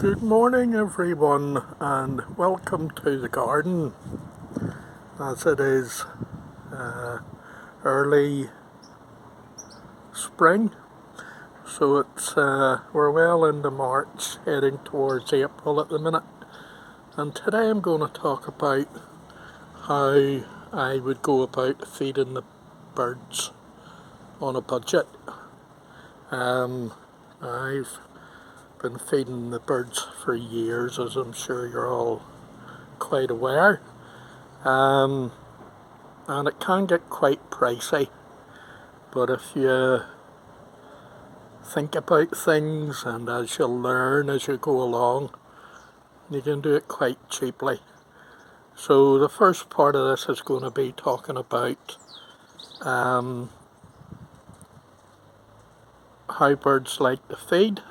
Good morning everyone, and welcome to the garden as it is early spring. So we're well into March, heading towards April at the minute, and today I'm going to talk about how I would go about feeding the birds on a budget. I've been feeding the birds for years, as I'm sure you're all quite aware. And it can get quite pricey, but if you think about things and as you learn as you go along, you can do it quite cheaply. So the first part of this is going to be talking about how birds like to feed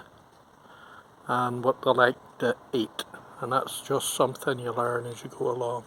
and what they like to eat, and that's just something you learn as you go along.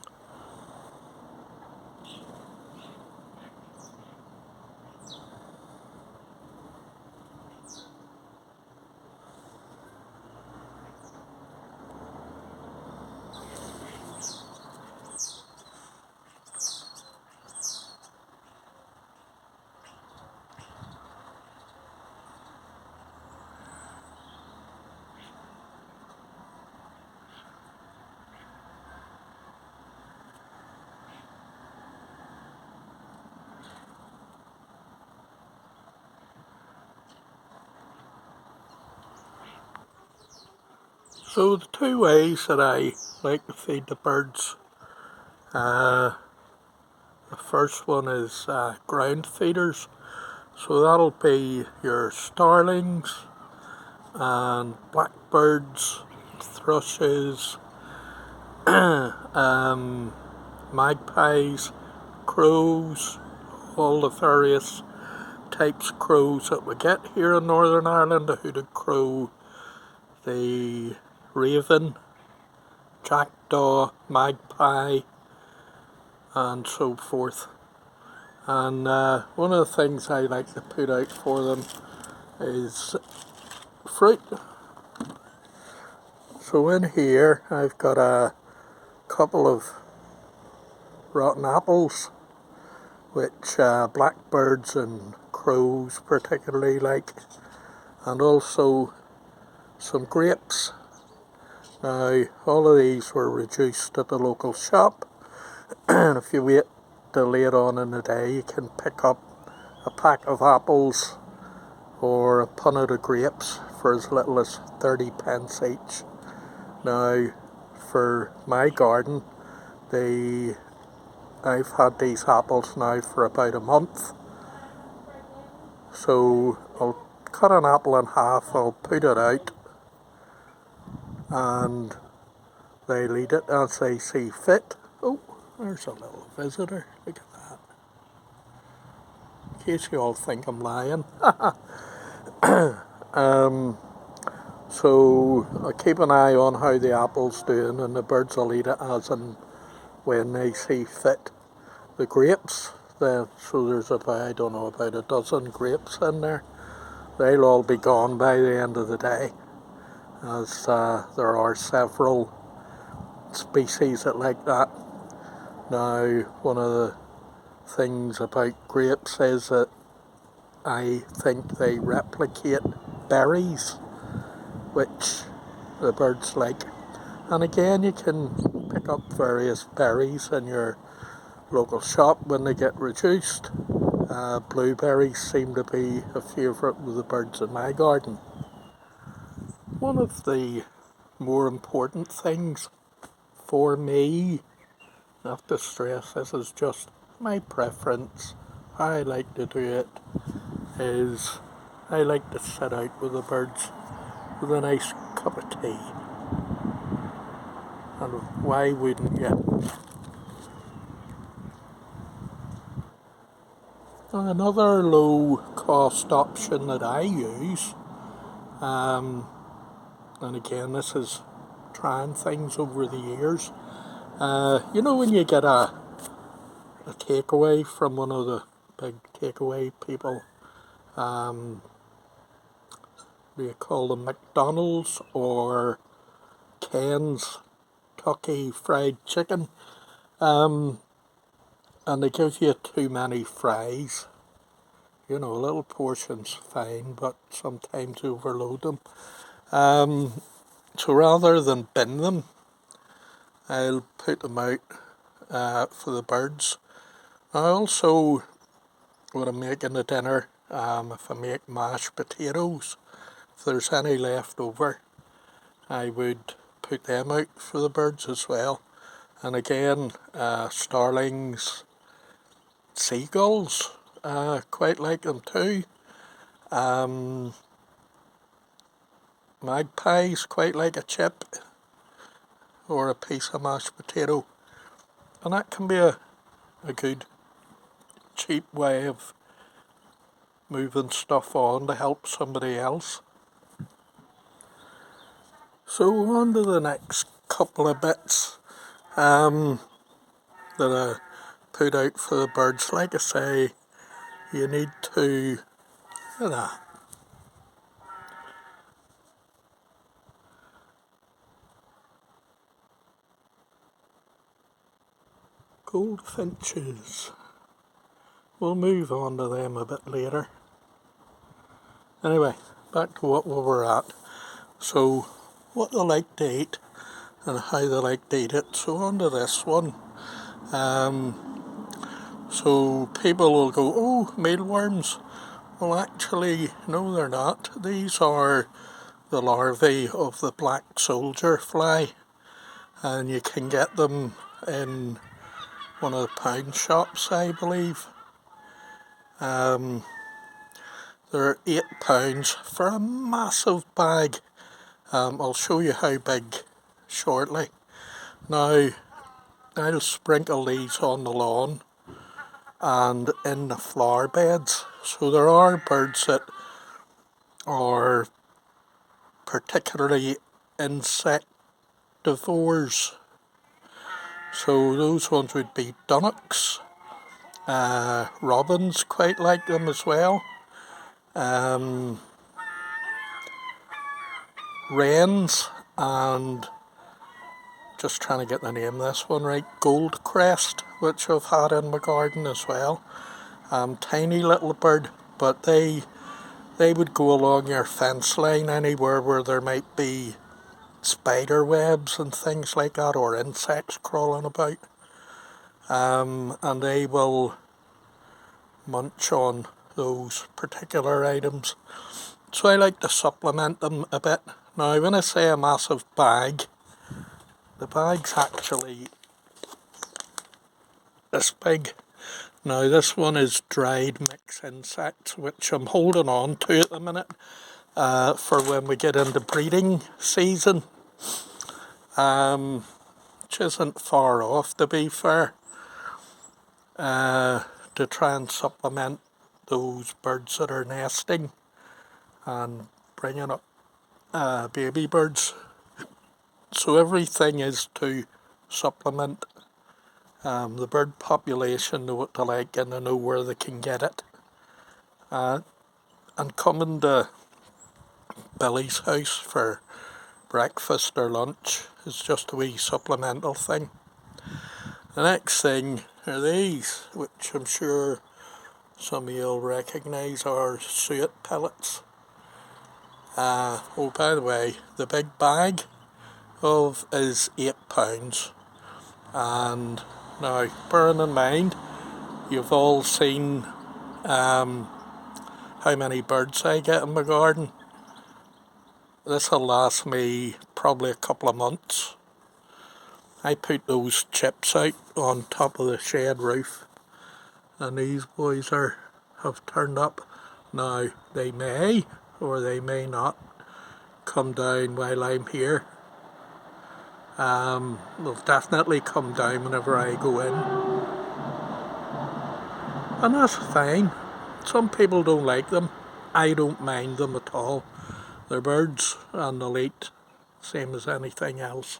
So the two ways that I like to feed the birds, the first one is ground feeders. So that'll be your starlings and blackbirds, thrushes, magpies, crows, all the various types of crows that we get here in Northern Ireland: the hooded crow, the raven, jackdaw, magpie, and so forth. And one of the things I like to put out for them is fruit. So in here I've got a couple of rotten apples, which blackbirds and crows particularly like, and also some grapes. Now all of these were reduced at the local shop, and if you wait till later on in the day you can pick up a pack of apples or a punnet of grapes for as little as 30 pence each. Now for my garden, I've had these apples now for about a month, so I'll cut an apple in half, I'll put it out, and they'll eat it as they see fit. Oh, there's a little visitor, look at that. In case you all think I'm lying. So I keep an eye on how the apple's doing, and the birds will eat it as and when they see fit. The grapes, so there's about, I don't know, about a dozen grapes in there. They'll all be gone by the end of the day, as there are several species that like that. Now, one of the things about grapes is that I think they replicate berries, which the birds like. And again, you can pick up various berries in your local shop when they get reduced. Blueberries seem to be a favourite with the birds in my garden. One of the more important things for me, I have to stress, this is just my preference, how I like to do it, is I like to sit out with the birds with a nice cup of tea. And why wouldn't you? Another low cost option that I use, and again this is trying things over the years, you know when you get a takeaway from one of the big takeaway people, do you call them McDonald's or Ken's Kentucky Fried Chicken, and they give you too many fries. You know, little portions fine, but sometimes overload them. So rather than bin them, I'll put them out for the birds. I also, when I'm making the dinner, if I make mashed potatoes, if there's any left over, I would put them out for the birds as well. And again, starlings, seagulls, quite like them too. Magpies quite like a chip or a piece of mashed potato. And that can be a good, cheap way of moving stuff on to help somebody else. So on to the next couple of bits that I put out for the birds. Like I say, you need to, you know, goldfinches. We'll move on to them a bit later. Anyway, back to what we were at. So, what they like to eat and how they like to eat it. So on to this one. So people will go, oh, mealworms. Well, actually, no, they're not. These are the larvae of the black soldier fly, and you can get them in one of the pound shops, I believe. They're £8 for a massive bag. I'll show you how big shortly. Now, I'll sprinkle these on the lawn and in the flower beds. So there are birds that are particularly insectivores. So those ones would be dunnocks. Robins quite like them as well. Wrens and, just trying to get the name of this one right, goldcrest, which I've had in my garden as well. Tiny little bird, but they would go along your fence line anywhere where there might be spider webs and things like that, or insects crawling about. And they will munch on those particular items. So I like to supplement them a bit. Now, when I say a massive bag, the bag's actually this big. Now, this one is dried mixed insects, which I'm holding on to at the minute for when we get into breeding season, which isn't far off, to be fair, to try and supplement those birds that are nesting and bringing up baby birds. So everything is to supplement the bird population, know what they like and they know where they can get it. And coming to Billy's house for breakfast or lunch is just a wee supplemental thing. The next thing are these, which I'm sure some of you'll recognise are suet pellets. Oh, by the way, the big bag is £8. And now, bearing in mind, you've all seen how many birds I get in my garden. This will last me probably a couple of months. I put those chips out on top of the shed roof, and these boys have turned up. Now, they may or they may not come down while I'm here. They'll definitely come down whenever I go in, and that's fine. Some people don't like them. I don't mind them at all. They're birds and they'll eat, same as anything else.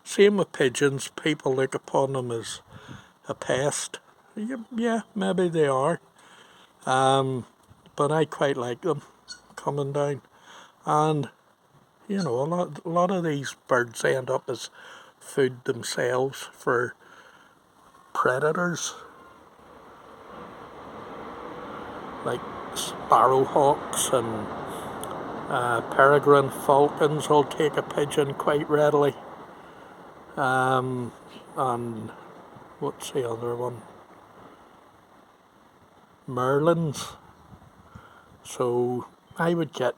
Same with pigeons. People look upon them as a pest. Yeah, maybe they are. But I quite like them coming down. And you know, a lot of these birds end up as food themselves for predators like sparrowhawks and peregrine falcons will take a pigeon quite readily. And what's the other one? Merlins. So I would get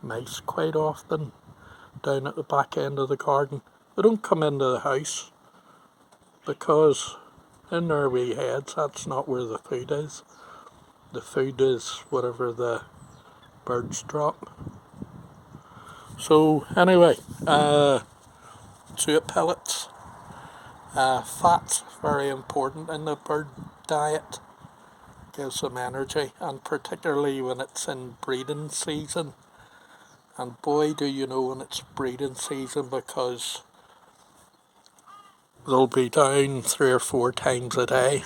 mice quite often down at the back end of the garden. They don't come into the house because in their wee heads that's not where the food is. The food is whatever the birds drop. So anyway, suet pellets. Fat's very important in the bird diet. Gives them energy, and particularly when it's in breeding season. And boy, do you know when it's breeding season, because they'll be down 3 or 4 times a day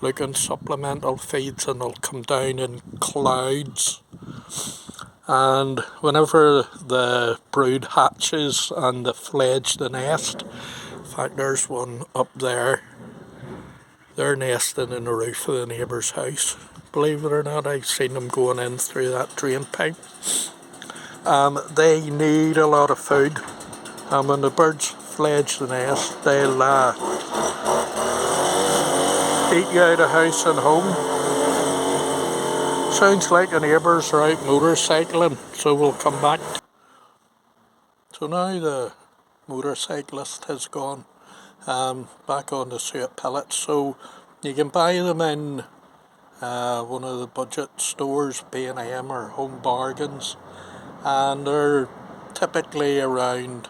looking supplemental feeds, and they'll come down in clouds. And whenever the brood hatches and they fledge the nest, in fact there's one up there, they're nesting in the roof of the neighbour's house. Believe it or not, I've seen them going in through that drain pipe. They need a lot of food, and when the birds fledge the nest, they'll eat you out of house and home. Sounds like the neighbours are out motorcycling, so we'll come back. So now the motorcyclist has gone back on the suet pellets, so you can buy them in one of the budget stores, B&M or Home Bargains, and they're typically around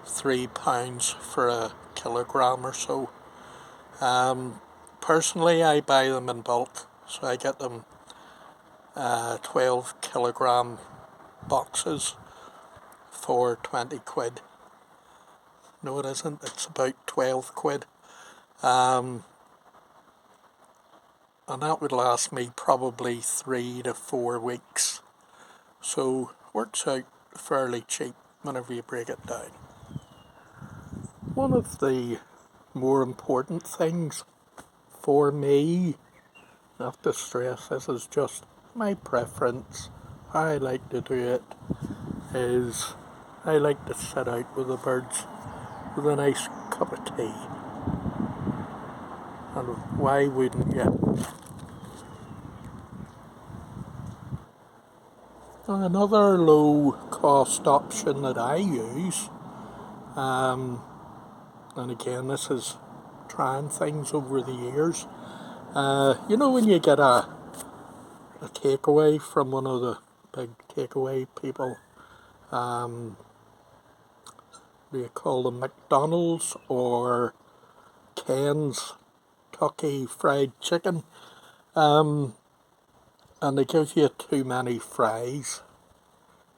£3 for a kilogram or so. Personally, I buy them in bulk, so I get them 12 kilogram boxes for 20 quid. No, it isn't, it's about 12 quid. And that would last me probably 3 to 4 weeks. So works out fairly cheap whenever you break it down. One of the more important things for me, I have to stress, this is just my preference, how I like to do it, is I like to sit out with the birds with a nice cup of tea. And why wouldn't you? Another low cost option that I use, and again this is trying things over the years, you know when you get a takeaway from one of the big takeaway people, do you call them McDonald's or Ken's Kentucky Fried Chicken, and they give you too many fries.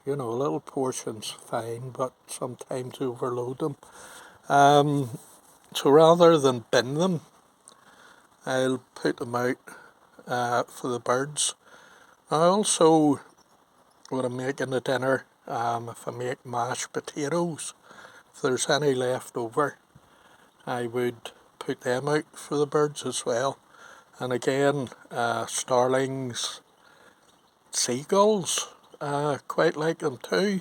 You know, a little portion's fine, but sometimes overload them. So rather than bin them, I'll put them out for the birds. I also, when I'm making the dinner, if I make mashed potatoes, if there's any left over, I would put them out for the birds as well. And again, starlings, seagulls, quite like them too.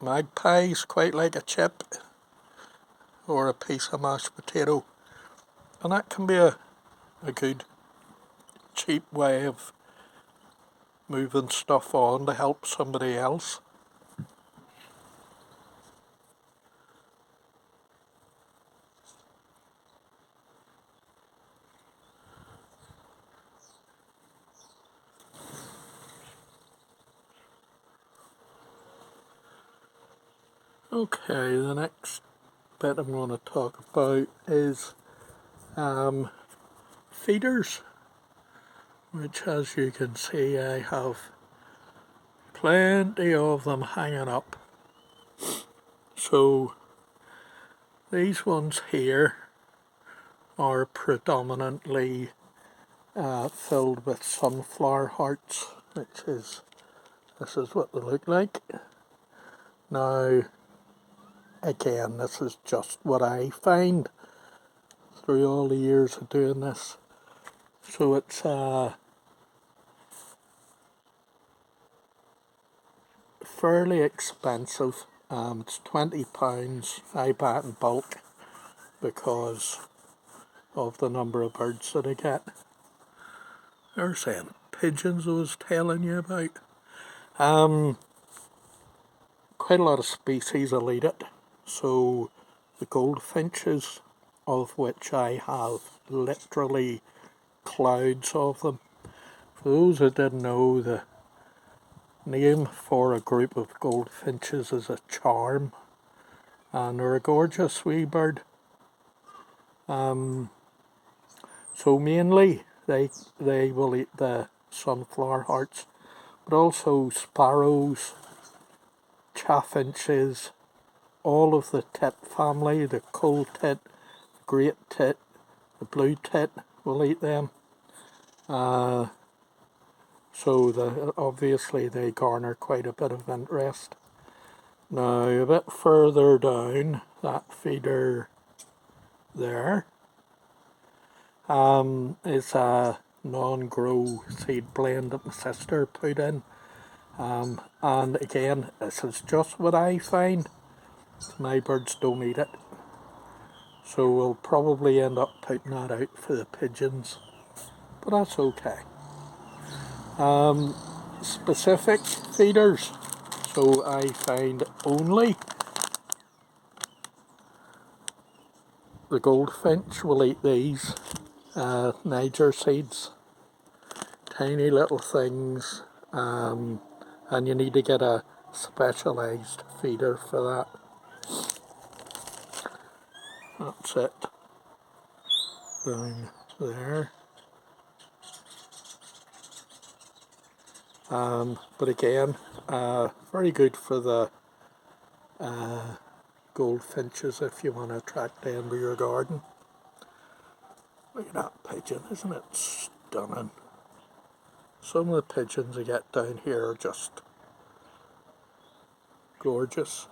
Magpies quite like a chip or a piece of mashed potato. And that can be a good cheap way of moving stuff on to help somebody else. Okay, the next bit I'm going to talk about is feeders, which as you can see I have plenty of them hanging up. So these ones here are predominantly filled with sunflower hearts, which is, this is what they look like. Now, again, this is just what I find through all the years of doing this. So it's fairly expensive. It's £20. I buy it in bulk because of the number of birds that I get. There's them pigeons I was telling you about. Quite a lot of species will eat it. So the goldfinches, of which I have literally clouds of them. For those who didn't know, the name for a group of goldfinches is a charm, and they're a gorgeous wee bird. So mainly they will eat the sunflower hearts, but also sparrows, chaffinches, all of the tit family, the coal tit, the great tit, the blue tit will eat them. So obviously they garner quite a bit of interest. Now a bit further down, that feeder there is a non-grow seed blend that my sister put in. And again, this is just what I find. My birds don't eat it. So we'll probably end up putting that out for the pigeons. But that's okay. Specific feeders. So I find only the goldfinch will eat these Niger seeds. Tiny little things. And you need to get a specialised feeder for that. That's it. Down there. But again, very good for the goldfinches if you want to attract them to your garden. Look at that pigeon, isn't it stunning? Some of the pigeons I get down here are just gorgeous.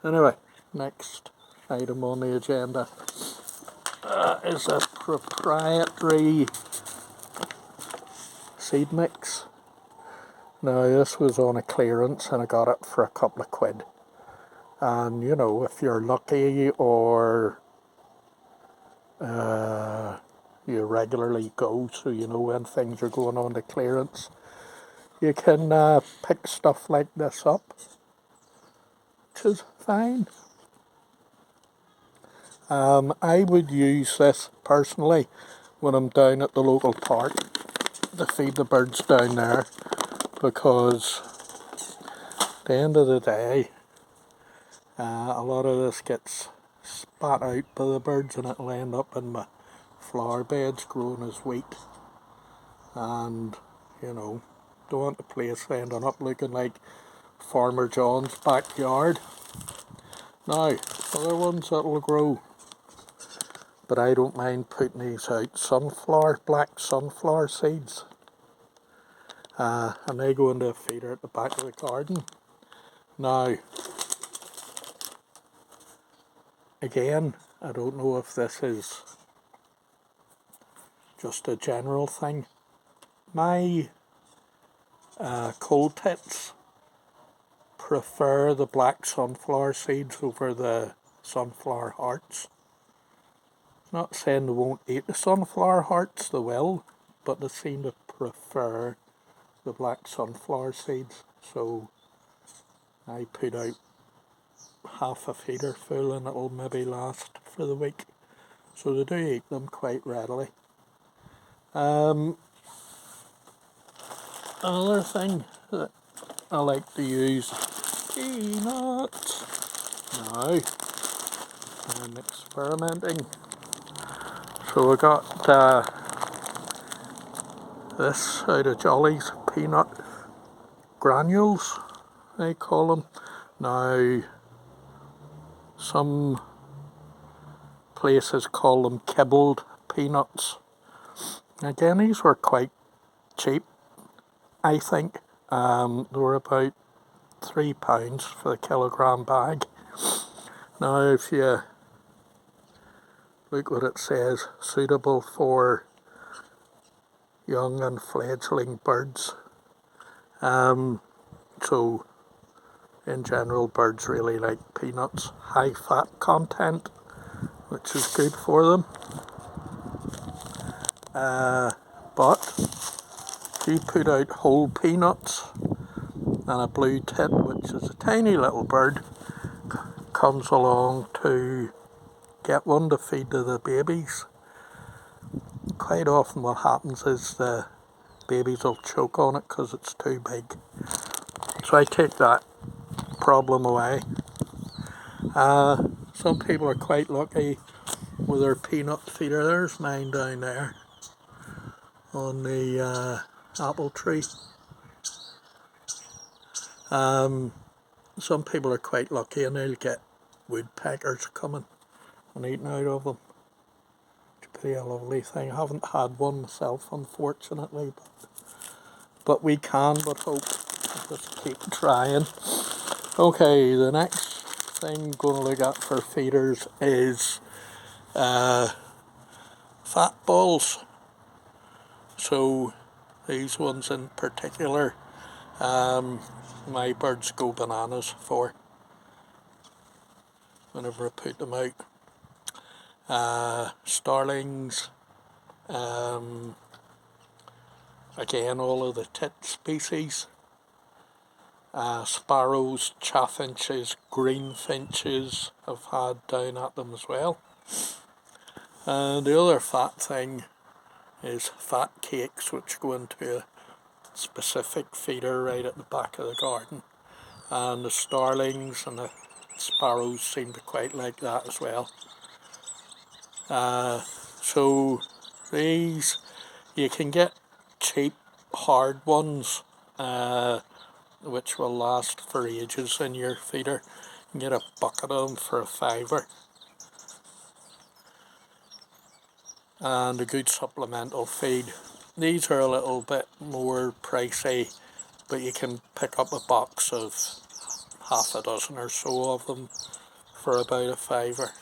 Anyway, next item on the agenda is a proprietary seed mix. Now this was on a clearance and I got it for a couple of quid. And you know, if you're lucky or you regularly go, so you know when things are going on the clearance, you can pick stuff like this up, which is fine. I would use this personally when I'm down at the local park to feed the birds down there, because at the end of the day, a lot of this gets spat out by the birds and it'll end up in my flower beds growing as wheat. And, you know, don't want the place ending up looking like Farmer John's backyard. Now, other ones that'll grow, but I don't mind putting these out, black sunflower seeds. And they go into a feeder at the back of the garden. Now, again, I don't know if this is just a general thing. My coal tits prefer the black sunflower seeds over the sunflower hearts. Not saying they won't eat the sunflower hearts, they will, but they seem to prefer the black sunflower seeds. So I put out half a feeder full and it'll maybe last for the week. So they do eat them quite readily. Another thing that I like to use, peanuts. Now, I'm experimenting. So I got this out of Jolly's, peanut granules, they call them. Now, some places call them kibbled peanuts. Again, these were quite cheap. I think. They were about £3 for the kilogram bag. Now if you look what it says, suitable for young and fledgling birds. So in general, birds really like peanuts, high fat content, which is good for them. But if you put out whole peanuts and a blue tit, which is a tiny little bird, comes along to get one to feed to the babies, quite often what happens is the babies will choke on it because it's too big. So I take that problem away. Some people are quite lucky with their peanut feeder. There's mine down there on the apple tree. Some people are quite lucky and they'll get woodpeckers coming and eating out of them. It's pretty a lovely thing. I haven't had one myself, unfortunately, but we can but hope. Just keep trying. Okay, the next thing I'm going to look at for feeders is fat balls. So these ones in particular, my birds go bananas for whenever I put them out. Starlings, again all of the tit species, sparrows, chaffinches, greenfinches I've had down at them as well. And the other fat thing is fat cakes, which go into a specific feeder right at the back of the garden. And the starlings and the sparrows seem to quite like that as well. So these, you can get cheap hard ones which will last for ages in your feeder. You can get a bucket of them for £5. And a good supplemental feed. These are a little bit more pricey, but you can pick up a box of half a dozen or so of them for about £5.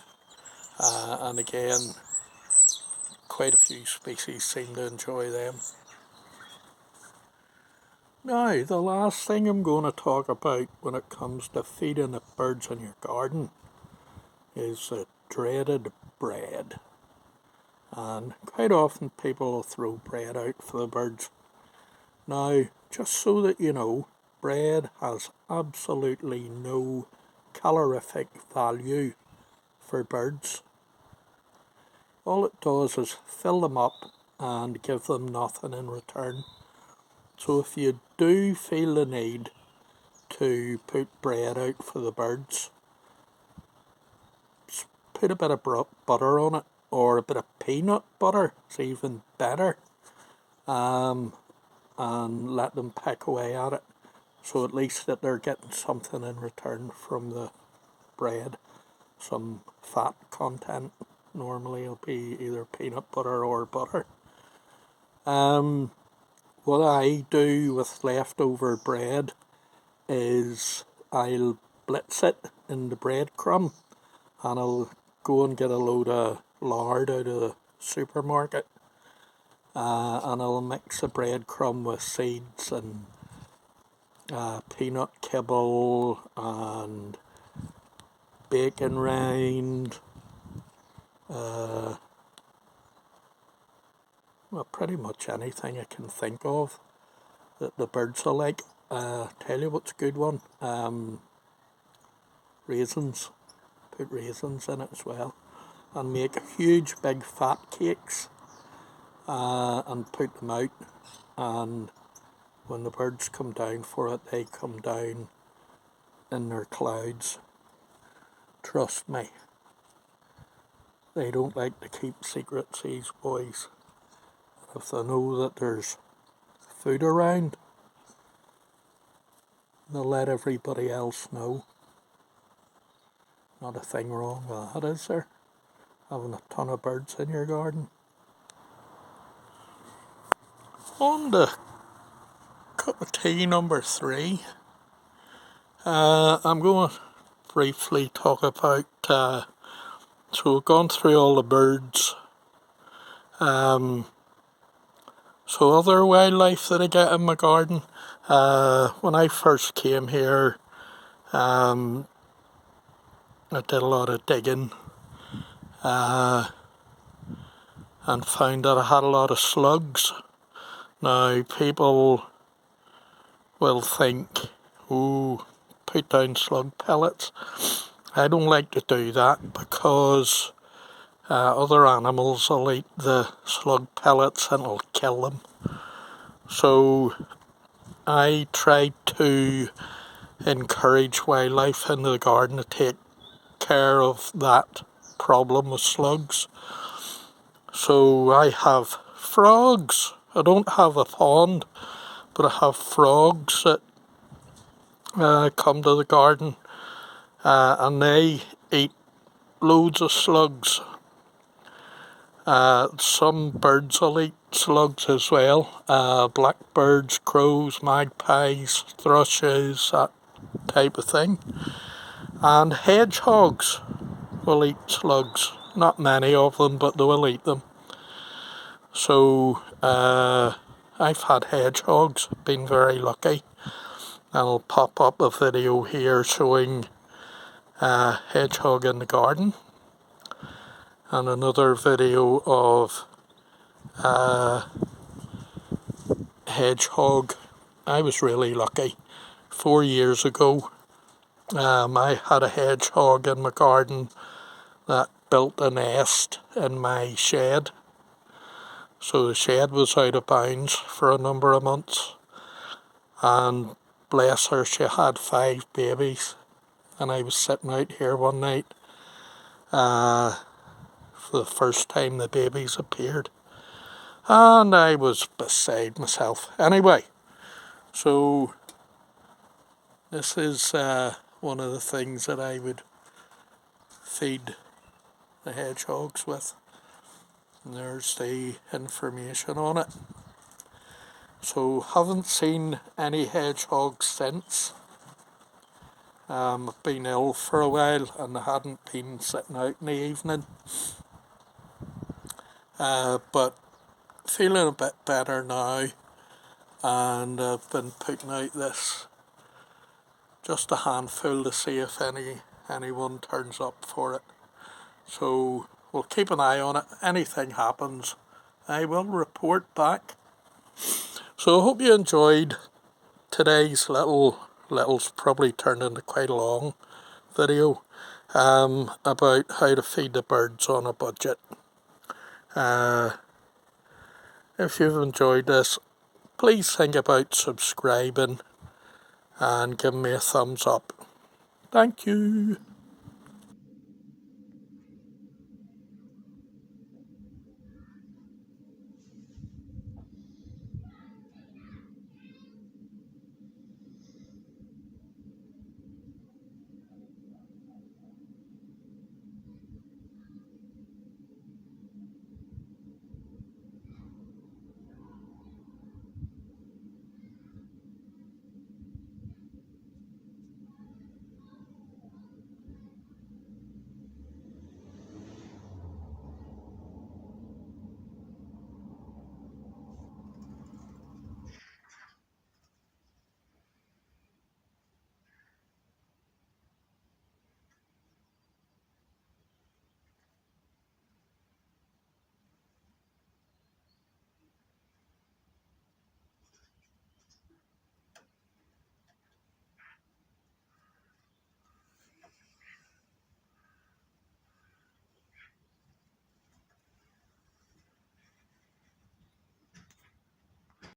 And again, quite a few species seem to enjoy them. Now, the last thing I'm going to talk about when it comes to feeding the birds in your garden is the dreaded bread. And quite often people will throw bread out for the birds. Now, just so that you know, bread has absolutely no calorific value for birds. All it does is fill them up and give them nothing in return. So if you do feel the need to put bread out for the birds, put a bit of butter on it, or a bit of peanut butter, it's even better, and let them peck away at it, so at least that they're getting something in return from the bread, some fat content. Normally it'll be either peanut butter or butter. What I do with leftover bread is I'll blitz it in the breadcrumb, and I'll go and get a load of lard out of the supermarket, and I'll mix the breadcrumb with seeds and peanut kibble and bacon rind, well, pretty much anything I can think of that the birds will like. Tell you what's a good one, raisins. Put raisins in it as well, and make huge big fat cakes and put them out, and when the birds come down for it, they come down in their clouds. Trust me, they don't like to keep secrets, these boys. If they know that there's food around, they'll let everybody else know. Not a thing wrong with that, is there? Having a ton of birds in your garden. On the Cup of tea number 3. I'm going to briefly talk about, so we've gone through all the birds. So other wildlife that I get in my garden. When I first came here, I did a lot of digging and found that I had a lot of slugs. Now people will think, ooh, put down slug pellets. I don't like to do that because other animals will eat the slug pellets and it'll kill them. So I tried to encourage wildlife in the garden to take care of that problem with slugs. So I have frogs. I don't have a pond, but I have frogs that come to the garden and they eat loads of slugs. Some birds will eat slugs as well. Blackbirds, crows, magpies, thrushes, that type of thing. And hedgehogs will eat slugs. Not many of them, but they will eat them. So I've had hedgehogs, been very lucky. I'll pop up a video here showing a hedgehog in the garden, and another video of hedgehog. I was really lucky. 4 years ago, I had a hedgehog in my garden that built a nest in my shed. So the shed was out of bounds for a number of months, and bless her, she had 5 babies. And I was sitting out here one night for the first time the babies appeared, and I was beside myself. Anyway, so this is one of the things that I would feed the hedgehogs with. And there's the information on it. So haven't seen any hedgehogs since. I've been ill for a while and I hadn't been sitting out in the evening. But feeling a bit better now, and I've been putting out this, just a handful, to see if anyone turns up for it. So we'll keep an eye on it. Anything happens, I will report back. So I hope you enjoyed today's little's probably turned into quite a long video about how to feed the birds on a budget. If you've enjoyed this, please think about subscribing and give me a thumbs up. Thank you.